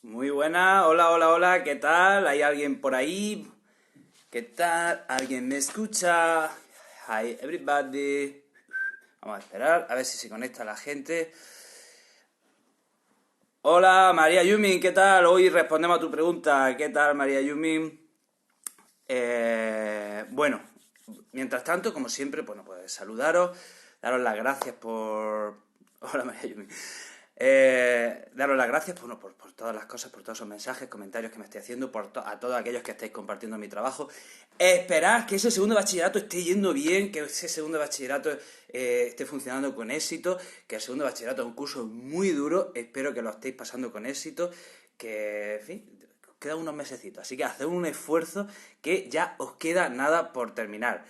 Muy buena, hola, hola, hola, ¿qué tal? ¿Hay alguien por ahí? ¿Qué tal? ¿Alguien me escucha? Hi, everybody. Vamos a esperar a ver si se conecta la gente. Hola, María Yumin, ¿qué tal? Hoy respondemos a tu pregunta. ¿Qué tal, María Yumin? Bueno, mientras tanto, como siempre, bueno, pues saludaros, daros las gracias por... Hola, María Yumin. Daros las gracias por todas las cosas, por todos esos mensajes, comentarios que me estáis haciendo, a todos aquellos que estáis compartiendo mi trabajo. Esperad que ese segundo bachillerato esté yendo bien, que ese segundo bachillerato esté funcionando con éxito, que el segundo bachillerato es un curso muy duro, espero que lo estéis pasando con éxito, que, en fin, quedan unos mesecitos, así que haced un esfuerzo que ya os queda nada por terminar.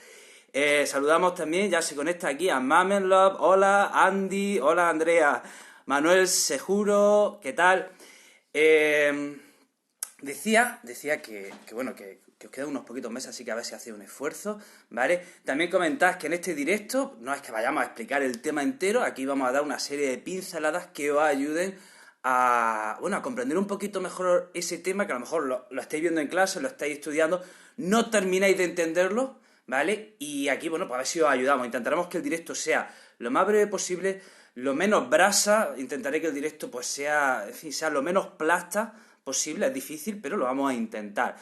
Saludamos también, ya se conecta aquí a Mamenlove, hola Andy, hola Andrea, Manuel Seguro, ¿qué tal? Decía que os quedan unos poquitos meses, así que a ver si hacéis un esfuerzo, ¿vale? También comentad que en este directo no es que vayamos a explicar el tema entero, aquí vamos a dar una serie de pinceladas que os ayuden a comprender un poquito mejor ese tema, que a lo mejor lo estáis viendo en clase, lo estáis estudiando, no termináis de entenderlo, ¿vale? Y aquí, bueno, pues a ver si os ayudamos. Intentaremos que el directo sea lo más breve posible, lo menos brasa, intentaré que el directo pues sea, en fin, sea lo menos plasta posible, es difícil, pero lo vamos a intentar.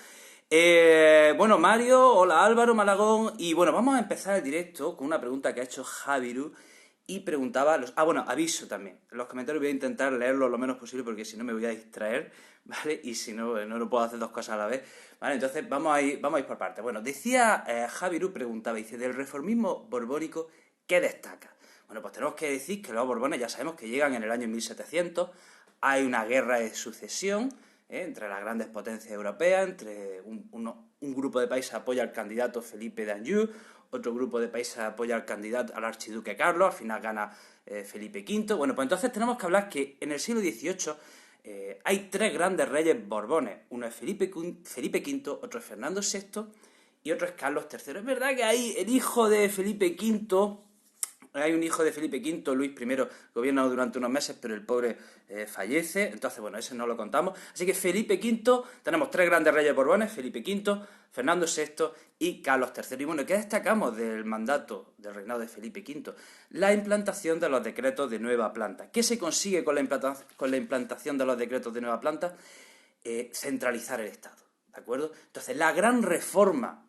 Bueno, Mario, hola Álvaro, Malagón, y bueno, vamos a empezar el directo con una pregunta que ha hecho Javiru, y preguntaba aviso también. En los comentarios voy a intentar leerlo lo menos posible porque si no me voy a distraer, ¿vale? Y si no, no puedo hacer dos cosas a la vez, ¿vale? Entonces vamos a ir por partes. Bueno, decía Javiru, preguntaba, dice, del reformismo borbónico, ¿qué destaca? Bueno, pues tenemos que decir que los Borbones ya sabemos que llegan en el año 1700, hay una guerra de sucesión entre las grandes potencias europeas, entre un grupo de países apoya al candidato Felipe d'Anjou, otro grupo de países apoya al candidato, al archiduque Carlos, al final gana Felipe V. Bueno, pues entonces tenemos que hablar que en el siglo XVIII hay tres grandes reyes borbones. Uno es Felipe V, otro es Fernando VI y otro es Carlos III. Es verdad que hay el hijo de Felipe V... Hay un hijo de Felipe V, Luis I, gobierna durante unos meses, pero el pobre fallece. Entonces, bueno, ese no lo contamos. Así que Felipe V, tenemos tres grandes reyes borbones, Felipe V, Fernando VI y Carlos III. Y bueno, ¿qué destacamos del mandato del reinado de Felipe V? La implantación de los decretos de nueva planta. ¿Qué se consigue con la implantación de los decretos de nueva planta? Centralizar el Estado, ¿de acuerdo? Entonces, la gran reforma,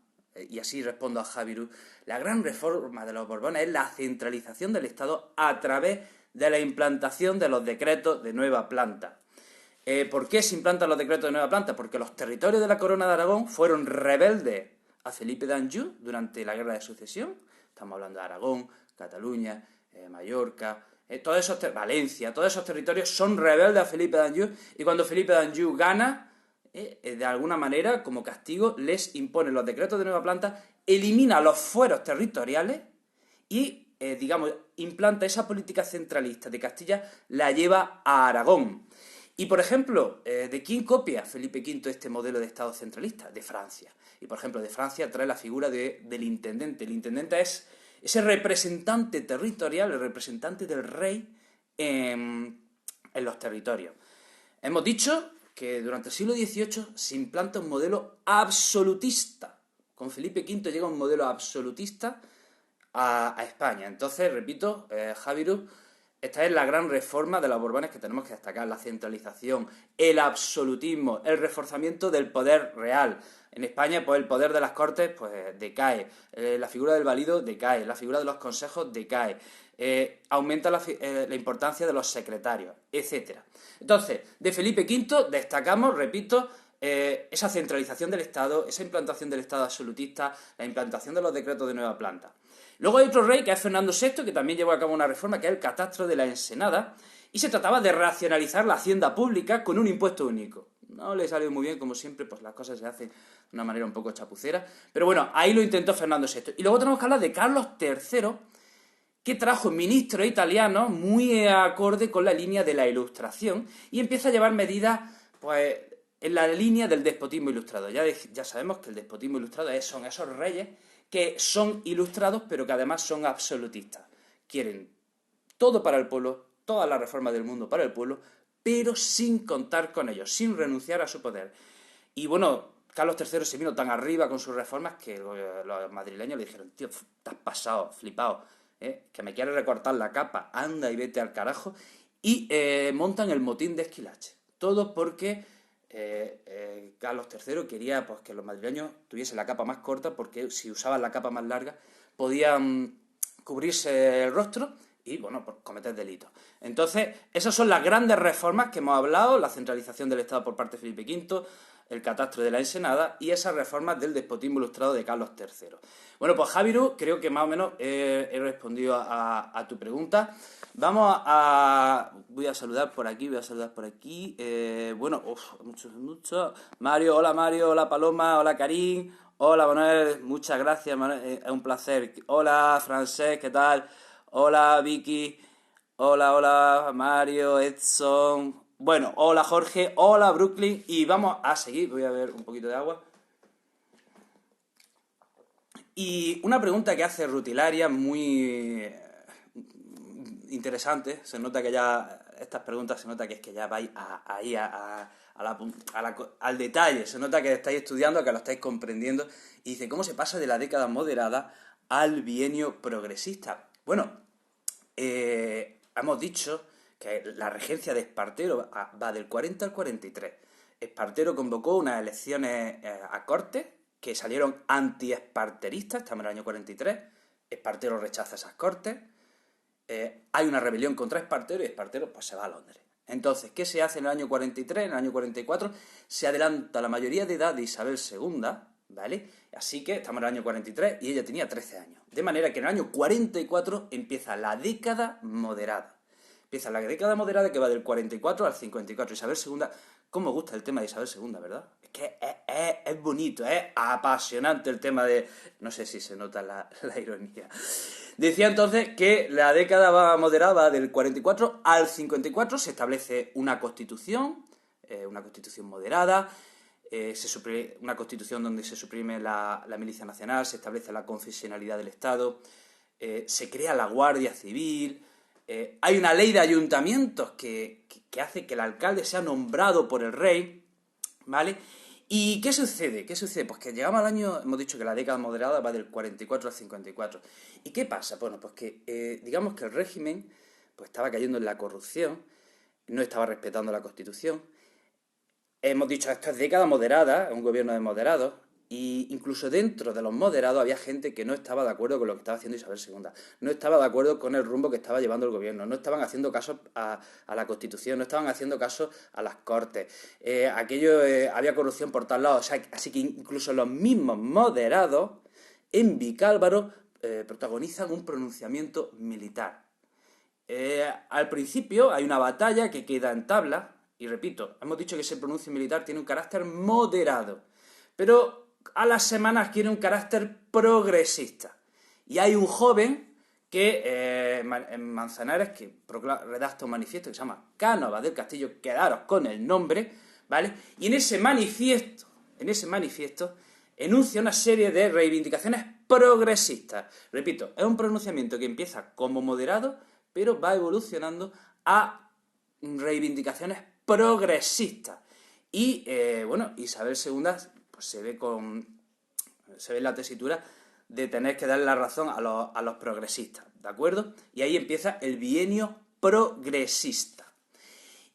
y así respondo a Javiru, la gran reforma de los Borbones es la centralización del Estado a través de la implantación de los decretos de nueva planta. ¿Por qué se implantan los decretos de nueva planta? Porque los territorios de la Corona de Aragón fueron rebeldes a Felipe d'Anjou durante la Guerra de Sucesión. Estamos hablando de Aragón, Cataluña, Mallorca, Valencia, todos esos territorios son rebeldes a Felipe d'Anjou, y cuando Felipe d'Anjou gana, de alguna manera, como castigo, les impone los decretos de nueva planta, elimina los fueros territoriales y, implanta esa política centralista de Castilla, la lleva a Aragón. Y, por ejemplo, ¿de quién copia Felipe V este modelo de Estado centralista? De Francia. Y, por ejemplo, de Francia trae la figura del intendente. El intendente es ese representante territorial, el representante del rey en los territorios. Hemos dicho que durante el siglo XVIII se implanta un modelo absolutista. Con Felipe V llega un modelo absolutista a España. Entonces, repito, Javiru, esta es la gran reforma de los Borbones que tenemos que destacar: la centralización, el absolutismo, el reforzamiento del poder real. En España, pues el poder de las Cortes pues decae, la figura del valido decae, la figura de los consejos decae, aumenta la importancia de los secretarios, etc. Entonces, de Felipe V destacamos, repito, esa centralización del Estado, esa implantación del Estado absolutista, la implantación de los decretos de nueva planta. Luego hay otro rey, que es Fernando VI, que también llevó a cabo una reforma, que es el catastro de la Ensenada, y se trataba de racionalizar la hacienda pública con un impuesto único. No le salió muy bien, como siempre, pues las cosas se hacen de una manera un poco chapucera, pero bueno, ahí lo intentó Fernando VI. Y luego tenemos que hablar de Carlos III, que trajo ministros italianos muy acorde con la línea de la Ilustración y empieza a llevar medidas, pues, en la línea del despotismo ilustrado. Ya sabemos que el despotismo ilustrado son esos reyes que son ilustrados, pero que además son absolutistas. Quieren todo para el pueblo, todas las reformas del mundo para el pueblo, pero sin contar con ellos, sin renunciar a su poder. Y bueno, Carlos III se vino tan arriba con sus reformas que los madrileños le dijeron, tío, te has pasado, flipado, que me quieres recortar la capa, anda y vete al carajo. Y montan el motín de Esquilache. Todo porque Carlos III quería pues, que los madrileños tuviesen la capa más corta, porque si usaban la capa más larga podían cubrirse el rostro y, bueno, por cometer delitos. Entonces, esas son las grandes reformas que hemos hablado, la centralización del Estado por parte de Felipe V, el catastro de la Ensenada y esas reformas del despotismo ilustrado de Carlos III. Bueno, pues Javiru, creo que más o menos he respondido a tu pregunta. Vamos a... Voy a saludar por aquí, bueno, muchos. Mario, hola Paloma, hola Karim, hola Manuel, muchas gracias Manuel, es un placer. Hola Francesc, ¿qué tal? Hola Vicky, hola Mario, Edson. Bueno, hola Jorge, hola Brooklyn y vamos a seguir. Voy a ver un poquito de agua. Y una pregunta que hace Rutilaria muy interesante. Se nota que ya estas preguntas se nota que es que ya vais ahí al detalle. Se nota que estáis estudiando, que lo estáis comprendiendo. Y dice, ¿cómo se pasa de la década moderada al bienio progresista? Bueno, hemos dicho que la regencia de Espartero va del 40 al 43. Espartero convocó unas elecciones a Cortes que salieron anti-esparteristas, estamos en el año 43. Espartero rechaza esas Cortes. Hay una rebelión contra Espartero y Espartero pues se va a Londres. Entonces, ¿qué se hace en el año 43? En el año 44 se adelanta la mayoría de edad de Isabel II, ¿vale? Así que estamos en el año 43 y ella tenía 13 años. De manera que en el año 44 empieza la década moderada. Empieza la década moderada que va del 44 al 54. Isabel II, ¿cómo os gusta el tema de Isabel II, verdad? Es que es bonito, es apasionante el tema de... No sé si se nota la ironía. Decía entonces que la década moderada va del 44 al 54, se establece una constitución moderada, una constitución donde se suprime la milicia nacional, se establece la confesionalidad del Estado, se crea la Guardia Civil, hay una ley de ayuntamientos que hace que el alcalde sea nombrado por el rey, ¿vale? ¿Y qué sucede? Pues que llegamos al año, hemos dicho que la década moderada va del 44 al 54. ¿Y qué pasa? Bueno, pues que digamos que el régimen pues estaba cayendo en la corrupción, no estaba respetando la Constitución. Hemos dicho, esto es década moderada, un gobierno de moderados, y incluso dentro de los moderados había gente que no estaba de acuerdo con lo que estaba haciendo Isabel II, no estaba de acuerdo con el rumbo que estaba llevando el gobierno, no estaban haciendo caso a la Constitución, no estaban haciendo caso a las Cortes, había corrupción por todos lados, o sea, así que incluso los mismos moderados en Vicálvaro protagonizan un pronunciamiento militar. Al principio hay una batalla que queda en tabla, y repito, hemos dicho que ese pronuncio militar tiene un carácter moderado, pero a las semanas quiere un carácter progresista. Y hay un joven que en Manzanares que redacta un manifiesto que se llama Cánovas del Castillo, quedaros con el nombre, ¿vale? Y en ese manifiesto enuncia una serie de reivindicaciones progresistas. Repito, es un pronunciamiento que empieza como moderado, pero va evolucionando a reivindicaciones progresistas. Y, bueno, Isabel II pues, se ve en la tesitura de tener que darle la razón a los progresistas, ¿de acuerdo? Y ahí empieza el bienio progresista.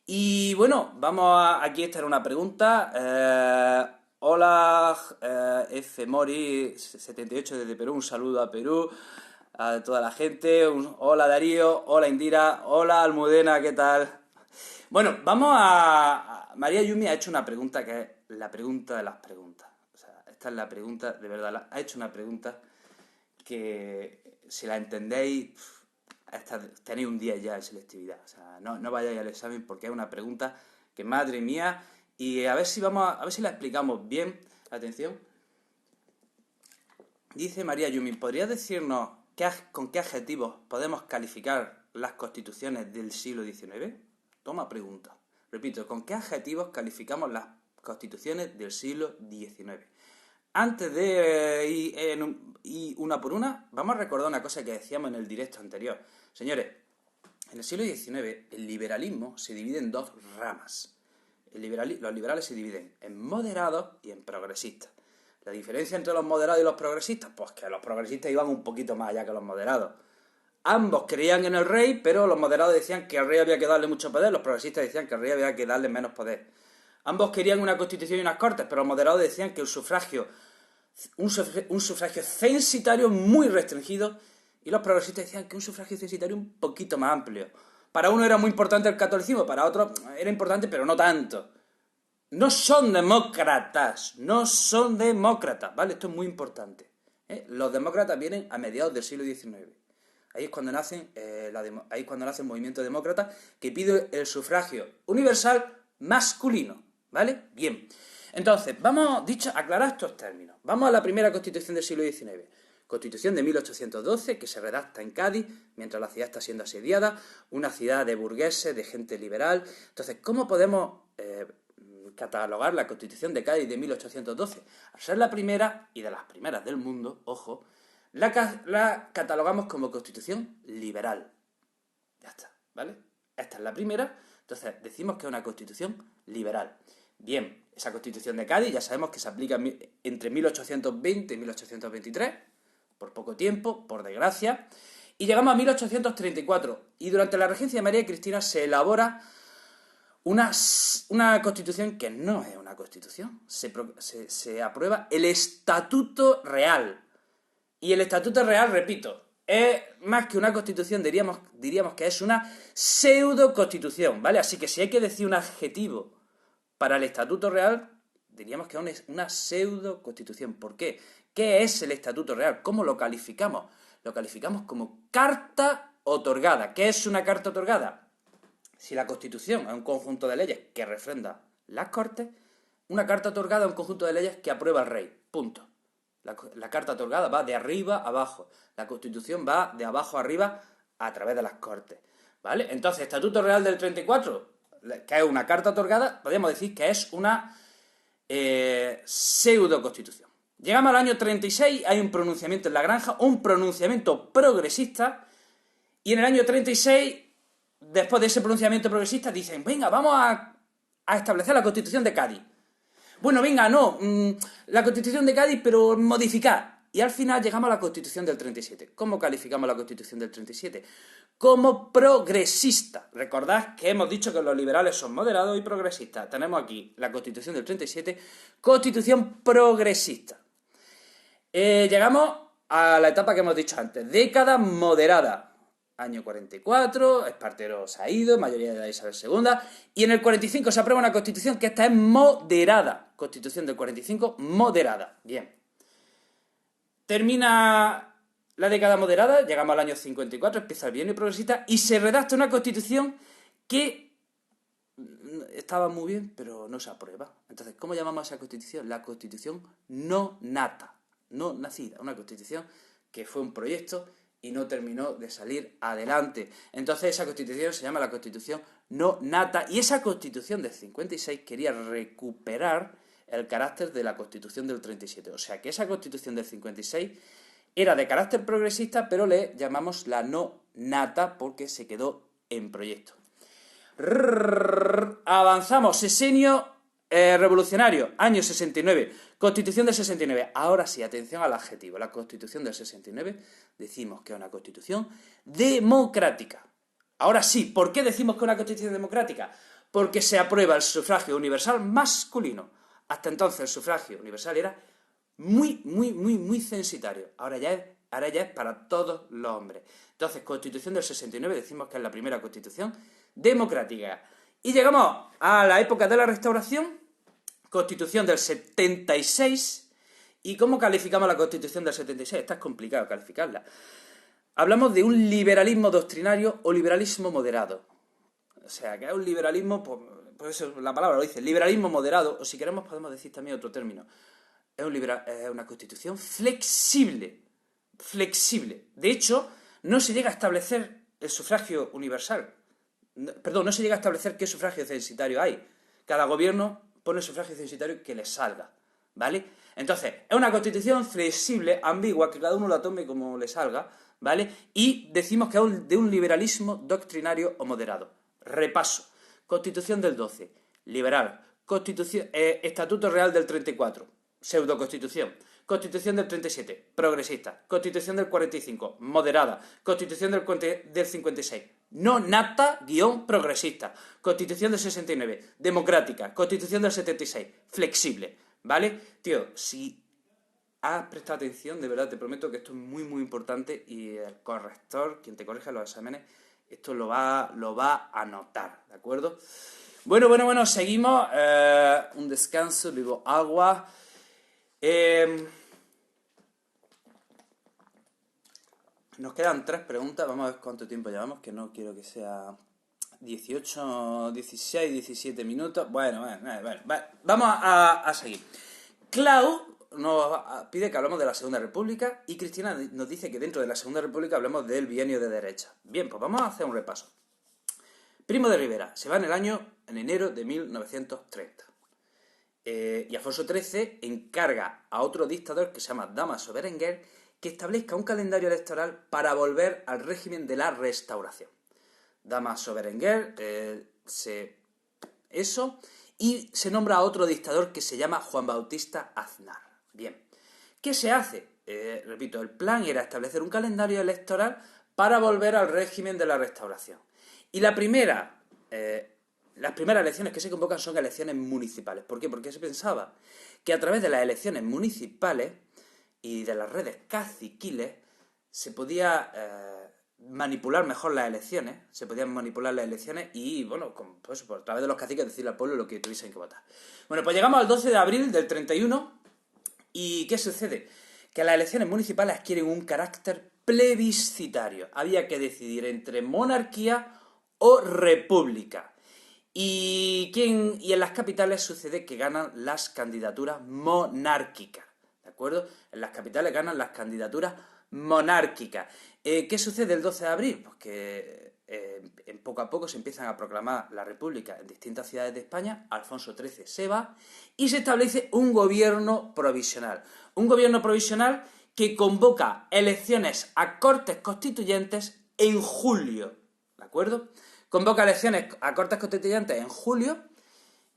Y bueno, aquí esta era una pregunta. Hola, F. Mori 78 desde Perú, un saludo a Perú, a toda la gente. Hola Darío, hola Indira, hola Almudena, ¿qué tal? Bueno, María Yumi ha hecho una pregunta que es la pregunta de las preguntas. O sea, esta es la pregunta, de verdad, ha hecho una pregunta que si la entendéis, tenéis un día ya de selectividad. O sea, no vayáis al examen porque es una pregunta que, madre mía, y a ver si la explicamos bien. Atención. Dice María Yumi, ¿podrías decirnos con qué adjetivos podemos calificar las constituciones del siglo XIX? Toma pregunta. Repito, ¿con qué adjetivos calificamos las constituciones del siglo XIX? Antes de ir una por una, vamos a recordar una cosa que decíamos en el directo anterior. Señores, En el siglo XIX, el liberalismo se divide en dos ramas. Los liberales se dividen en moderados y en progresistas. La diferencia entre los moderados y los progresistas, pues que los progresistas iban un poquito más allá que los moderados. Ambos creían en el rey, pero los moderados decían que al rey había que darle mucho poder, los progresistas decían que al rey había que darle menos poder. Ambos querían una constitución y unas cortes, pero los moderados decían que un sufragio censitario muy restringido, y los progresistas decían que un sufragio censitario un poquito más amplio. Para uno era muy importante el catolicismo, para otro era importante, pero no tanto. No son demócratas, ¿vale? Esto es muy importante. Los demócratas vienen a mediados del siglo XIX. Ahí es cuando nace el movimiento demócrata, que pide el sufragio universal masculino, ¿vale? Bien. Entonces, aclarar estos términos. Vamos a la primera constitución del siglo XIX. Constitución de 1812, que se redacta en Cádiz, mientras la ciudad está siendo asediada, una ciudad de burgueses, de gente liberal. Entonces, ¿cómo podemos catalogar la Constitución de Cádiz de 1812? Al ser la primera, y de las primeras del mundo, ojo, la catalogamos como Constitución liberal. Ya está, ¿vale? Esta es la primera, entonces decimos que es una Constitución liberal. Bien, esa Constitución de Cádiz ya sabemos que se aplica entre 1820 y 1823, por poco tiempo, por desgracia, y llegamos a 1834, y durante la regencia de María Cristina se elabora una Constitución que no es una Constitución, se aprueba el Estatuto Real. Y el Estatuto Real, repito, es más que una constitución, diríamos que es una pseudo-constitución, ¿vale? Así que si hay que decir un adjetivo para el Estatuto Real, diríamos que es una pseudo-constitución. ¿Por qué? ¿Qué es el Estatuto Real? ¿Cómo lo calificamos? Lo calificamos como carta otorgada. ¿Qué es una carta otorgada? Si la Constitución es un conjunto de leyes que refrenda las Cortes, una carta otorgada es un conjunto de leyes que aprueba el rey. Punto. La carta otorgada va de arriba a abajo. La Constitución va de abajo a arriba a través de las Cortes, ¿vale? Entonces, Estatuto Real del 34, que es una carta otorgada, podríamos decir que es una pseudo-constitución. Llegamos al año 36, hay un pronunciamiento en La Granja, un pronunciamiento progresista, y en el año 36, después de ese pronunciamiento progresista, dicen, venga, vamos a establecer la Constitución de Cádiz. Bueno, venga, no, la Constitución de Cádiz, pero modificar. Y al final llegamos a la Constitución del 37. ¿Cómo calificamos la Constitución del 37? Como progresista. Recordad que hemos dicho que los liberales son moderados y progresistas. Tenemos aquí la Constitución del 37, Constitución progresista. Llegamos a la etapa que hemos dicho antes, década moderada. Año 44, Espartero se ha ido, mayoría de Isabel II, y en el 45 se aprueba una constitución que esta es moderada. Constitución del 45, moderada. Bien. Termina la década moderada, llegamos al año 54, empieza el bienio progresista, y se redacta una constitución que estaba muy bien, pero no se aprueba. Entonces, ¿cómo llamamos a esa constitución? La constitución no nata, no nacida. Una constitución que fue un proyecto y no terminó de salir adelante. Entonces esa constitución se llama la Constitución no nata, y esa constitución del 56 quería recuperar el carácter de la Constitución del 37. O sea que esa constitución del 56 era de carácter progresista, pero le llamamos la no nata porque se quedó en proyecto. Avanzamos, sexenio revolucionario, año 69, Constitución del 69. Ahora sí, atención al adjetivo. La Constitución del 69 decimos que es una Constitución democrática. Ahora sí, ¿por qué decimos que es una Constitución democrática? Porque se aprueba el sufragio universal masculino. Hasta entonces el sufragio universal era muy censitario. Ahora ya es para todos los hombres. Entonces, Constitución del 69 decimos que es la primera Constitución democrática. Y llegamos a la época de la Restauración, Constitución del 76. ¿Y cómo calificamos la Constitución del 76? Esta es complicado calificarla. Hablamos de un liberalismo doctrinario o liberalismo moderado. O sea, que es un liberalismo, por eso la palabra lo dice, liberalismo moderado, o si queremos podemos decir también otro término. Es una Constitución flexible. De hecho, no se llega a establecer el sufragio universal. Perdón, no se llega a establecer qué sufragio censitario hay. Cada gobierno pone el sufragio censitario que le salga, ¿vale? Entonces, es una constitución flexible, ambigua, que cada uno la tome como le salga, ¿vale? Y decimos que es de un liberalismo doctrinario o moderado. Repaso. Constitución del 12, liberal. Estatuto Real del 34, pseudoconstitución. Constitución del 37, progresista. Constitución del 45, moderada. Constitución del 56, no nata progresista. Constitución del 69, democrática. Constitución del 76, flexible. ¿Vale? Tío, si has prestado atención, de verdad te prometo que esto es muy muy importante y el corrector, quien te corrija los exámenes, esto lo va a notar, ¿de acuerdo? Bueno, seguimos. Un descanso, bebo agua. Nos quedan 3 preguntas, vamos a ver cuánto tiempo llevamos, que no quiero que sea 18, 16, 17 minutos. Bueno, vamos a seguir. Clau nos pide que hablemos de la Segunda República y Cristina nos dice que dentro de la Segunda República hablemos del bienio de derecha. Bien, pues vamos a hacer un repaso. Primo de Rivera se va en enero de 1930. Y Alfonso XIII encarga a otro dictador que se llama Dámaso Berenguer que establezca un calendario electoral para volver al régimen de la Restauración. Dámaso Berenguer y se nombra a otro dictador que se llama Juan Bautista Aznar. Bien, ¿qué se hace? Repito, el plan era establecer un calendario electoral para volver al régimen de la Restauración. Y las primeras elecciones que se convocan son elecciones municipales. ¿Por qué? Porque se pensaba que a través de las elecciones municipales y de las redes caciquiles se podía manipular mejor las elecciones, y, bueno, pues, por través de los caciques decirle al pueblo lo que tuviesen que votar. Bueno, pues llegamos al 12 de abril del 31 y ¿qué sucede? Que las elecciones municipales adquieren un carácter plebiscitario. Había que decidir entre monarquía o república. Y en las capitales sucede que ganan las candidaturas monárquicas. ¿De acuerdo? En las capitales ganan las candidaturas monárquicas. ¿Qué sucede el 12 de abril? Pues que en poco a poco se empiezan a proclamar la República en distintas ciudades de España. Alfonso XIII se va y se establece un gobierno provisional. Un gobierno provisional que convoca elecciones a Cortes Constituyentes en julio. ¿De acuerdo? Convoca elecciones a Cortes Constituyentes en julio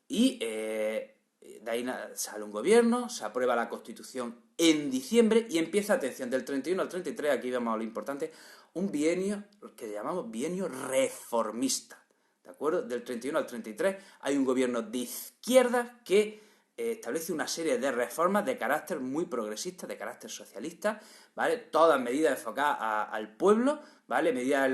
y de ahí sale un gobierno, se aprueba la Constitución en diciembre y empieza, atención, del 31 al 33, aquí vemos lo importante, un bienio que llamamos bienio reformista. ¿De acuerdo? Del 31 al 33 hay un gobierno de izquierda que establece una serie de reformas de carácter muy progresista, de carácter socialista, ¿vale? Todas medidas enfocadas al pueblo, ¿vale? Medidas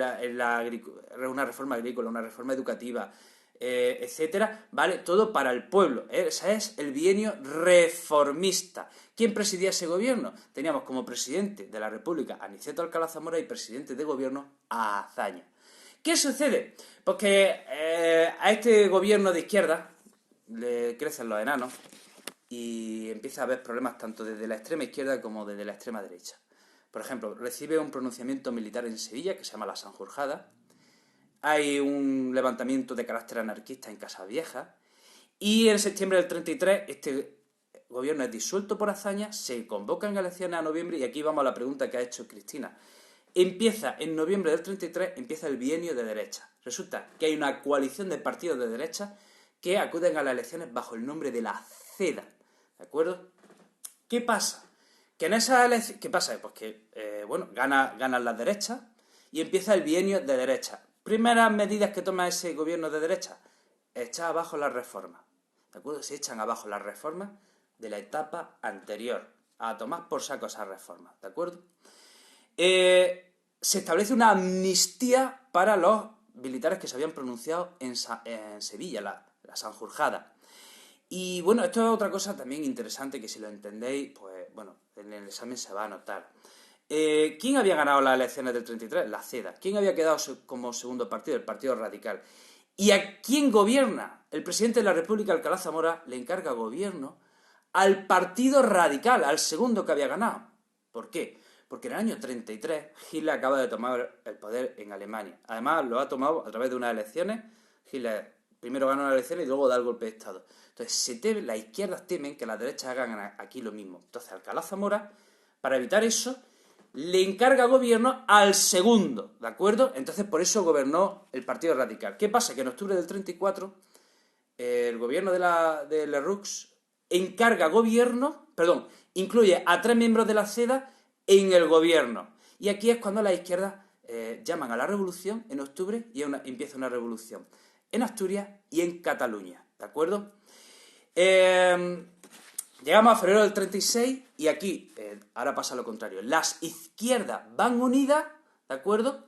una reforma agrícola, una reforma educativa, etcétera, ¿vale? Todo para el pueblo. Ese es el bienio reformista. ¿Quién presidía ese gobierno? Teníamos como presidente de la República a Aniceto Alcalá Zamora y presidente de gobierno a Azaña. ¿Qué sucede? Pues que a este gobierno de izquierda le crecen los enanos y empieza a haber problemas tanto desde la extrema izquierda como desde la extrema derecha. Por ejemplo, recibe un pronunciamiento militar en Sevilla que se llama la Sanjurjada. Hay un levantamiento de carácter anarquista en Casavieja. Y en septiembre del 33 este gobierno es disuelto por Azaña, se convocan elecciones a noviembre y aquí vamos a la pregunta que ha hecho Cristina. En noviembre del 33 empieza el bienio de derecha. Resulta que hay una coalición de partidos de derecha que acuden a las elecciones bajo el nombre de la CEDA. ¿De acuerdo? ¿Qué pasa? Que en esas elecciones... ¿Qué pasa? Pues que, ganan las derechas y empieza el bienio de derecha. Primeras medidas que toma ese gobierno de derecha, echar abajo las reformas. ¿De acuerdo? Se echan abajo las reformas de la etapa anterior. A tomar por saco esas reformas. ¿De acuerdo? Se establece una amnistía para los militares que se habían pronunciado en Sevilla, la Sanjurjada. Y bueno, esto es otra cosa también interesante que si lo entendéis, pues bueno, en el examen se va a notar. ¿Quién había ganado las elecciones del 33? La CEDA. ¿Quién había quedado como segundo partido? El Partido Radical. ¿Y a quién gobierna? El presidente de la República, Alcalá Zamora, le encarga gobierno al Partido Radical, al segundo que había ganado. ¿Por qué? Porque en el año 33 Hitler acaba de tomar el poder en Alemania. Además, lo ha tomado a través de unas elecciones. Hitler primero gana una elección y luego da el golpe de Estado. Entonces, las izquierdas temen que las derechas hagan aquí lo mismo. Entonces, Alcalá Zamora, para evitar eso, le encarga gobierno al segundo, ¿de acuerdo? Entonces por eso gobernó el Partido Radical. ¿Qué pasa? Que en octubre del 34 el gobierno de Lerroux incluye a 3 miembros de la SEDA en el gobierno. Y aquí es cuando las izquierdas llaman a la revolución en octubre y empieza una revolución en Asturias y en Cataluña, ¿de acuerdo? Llegamos a febrero del 36 y aquí, ahora pasa lo contrario, las izquierdas van unidas, ¿de acuerdo?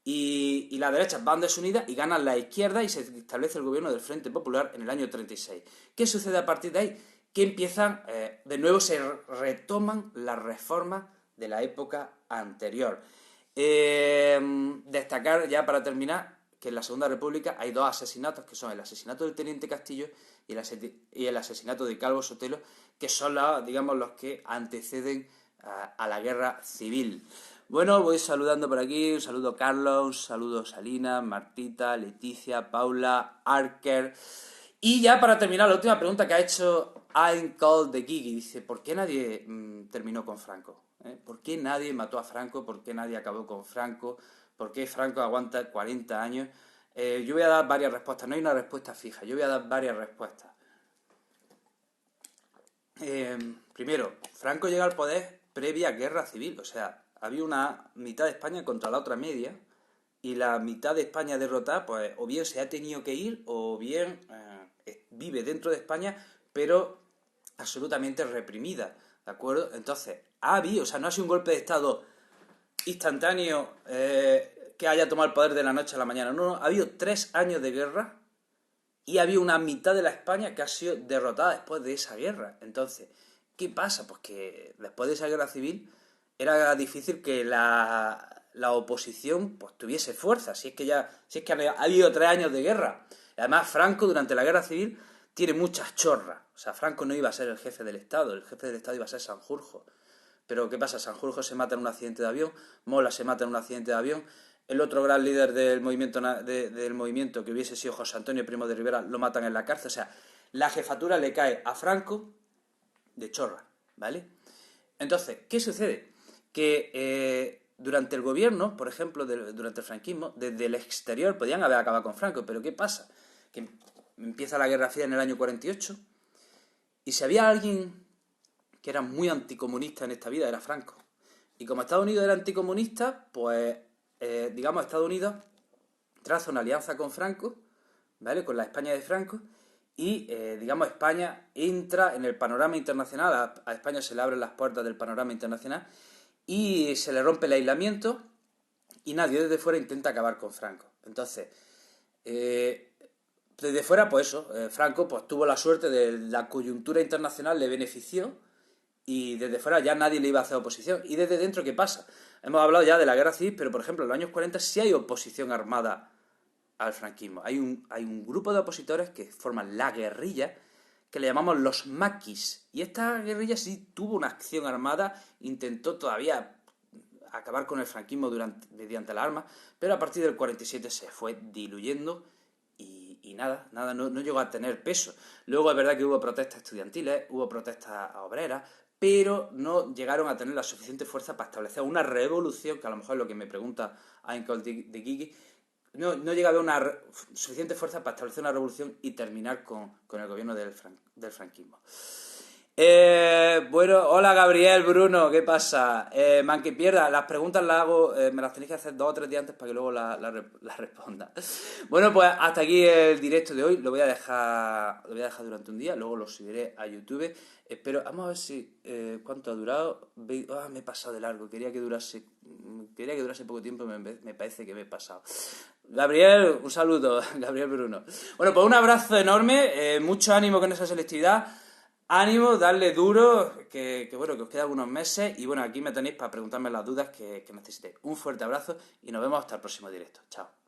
Y las derechas van desunidas y ganan la izquierda y se establece el gobierno del Frente Popular en el año 36. ¿Qué sucede a partir de ahí? Que empiezan, de nuevo se retoman las reformas de la época anterior. Destacar ya para terminar que en la Segunda República hay 2 asesinatos, que son el asesinato del Teniente Castillo y el asesinato de Calvo Sotelo, que son los que anteceden a la guerra civil. Bueno, voy saludando por aquí, un saludo a Carlos, un saludo a Salina, Martita, Leticia, Paula, Arker. Y ya para terminar, la última pregunta que ha hecho I'm Called the Gigi, dice, ¿por qué nadie terminó con Franco? ¿Por qué nadie mató a Franco? ¿Por qué nadie acabó con Franco? ¿Por qué Franco aguanta 40 años? Yo voy a dar varias respuestas, no hay una respuesta fija, yo voy a dar varias respuestas. Primero, Franco llega al poder previa guerra civil, o sea, había una mitad de España contra la otra media, y la mitad de España derrotada, pues o bien se ha tenido que ir, o bien vive dentro de España, pero absolutamente reprimida, ¿de acuerdo? Entonces, o sea, no ha sido un golpe de Estado instantáneo que haya tomado el poder de la noche a la mañana, no, ha habido 3 años de guerra y había una mitad de la España que ha sido derrotada después de esa guerra. Entonces, ¿qué pasa? Pues que después de esa guerra civil era difícil que la oposición pues tuviese fuerza, si es que ha habido 3 años de guerra. Además, Franco durante la guerra civil tiene muchas chorras. O sea, Franco no iba a ser el jefe del Estado, el jefe del Estado iba a ser Sanjurjo. Pero ¿qué pasa? Sanjurjo se mata en un accidente de avión, Mola se mata en un accidente de avión, el otro gran líder del movimiento que hubiese sido José Antonio Primo de Rivera lo matan en la cárcel. O sea, la jefatura le cae a Franco de chorra, ¿vale? Entonces, ¿qué sucede? Que durante el gobierno, por ejemplo, durante el franquismo, desde el exterior podían haber acabado con Franco, pero ¿qué pasa? Que empieza la Guerra Fría en el año 48 y si había alguien que era muy anticomunista en esta vida, era Franco. Y como Estados Unidos era anticomunista, pues, Estados Unidos traza una alianza con Franco, ¿vale? Con la España de Franco, y, España entra en el panorama internacional, a España se le abren las puertas del panorama internacional, y se le rompe el aislamiento, y nadie desde fuera intenta acabar con Franco. Entonces, desde fuera, pues eso, Franco pues tuvo la suerte de la coyuntura internacional, le benefició, y desde fuera ya nadie le iba a hacer oposición. Y desde dentro, ¿qué pasa? Hemos hablado ya de la guerra civil, pero por ejemplo en los años 40 sí hay oposición armada al franquismo. Hay un grupo de opositores que forman la guerrilla, que le llamamos los maquis. Y esta guerrilla sí tuvo una acción armada, intentó todavía acabar con el franquismo mediante las armas, pero a partir del 47 se fue diluyendo y nada, no llegó a tener peso. Luego es verdad que hubo protestas estudiantiles, hubo protestas obreras, pero no llegaron a tener la suficiente fuerza para establecer una revolución, que a lo mejor es lo que me pregunta Aincold de Gigi, no llega a haber una suficiente fuerza para establecer una revolución y terminar con el gobierno del franquismo. Hola Gabriel, Bruno, ¿qué pasa? Man que pierda, las preguntas las hago, me las tenéis que hacer 2 o 3 días antes para que luego las responda. Bueno, pues hasta aquí el directo de hoy, lo voy a dejar durante un día, luego lo subiré a YouTube. Espero, vamos a ver si cuánto ha durado. Me he pasado de largo, quería que durase poco tiempo, me parece que me he pasado. Gabriel, un saludo, Gabriel Bruno. Bueno, pues un abrazo enorme, mucho ánimo con esa selectividad. Ánimo, darle duro, que os quedan unos meses y bueno, aquí me tenéis para preguntarme las dudas que necesitéis. Un fuerte abrazo y nos vemos hasta el próximo directo. Chao.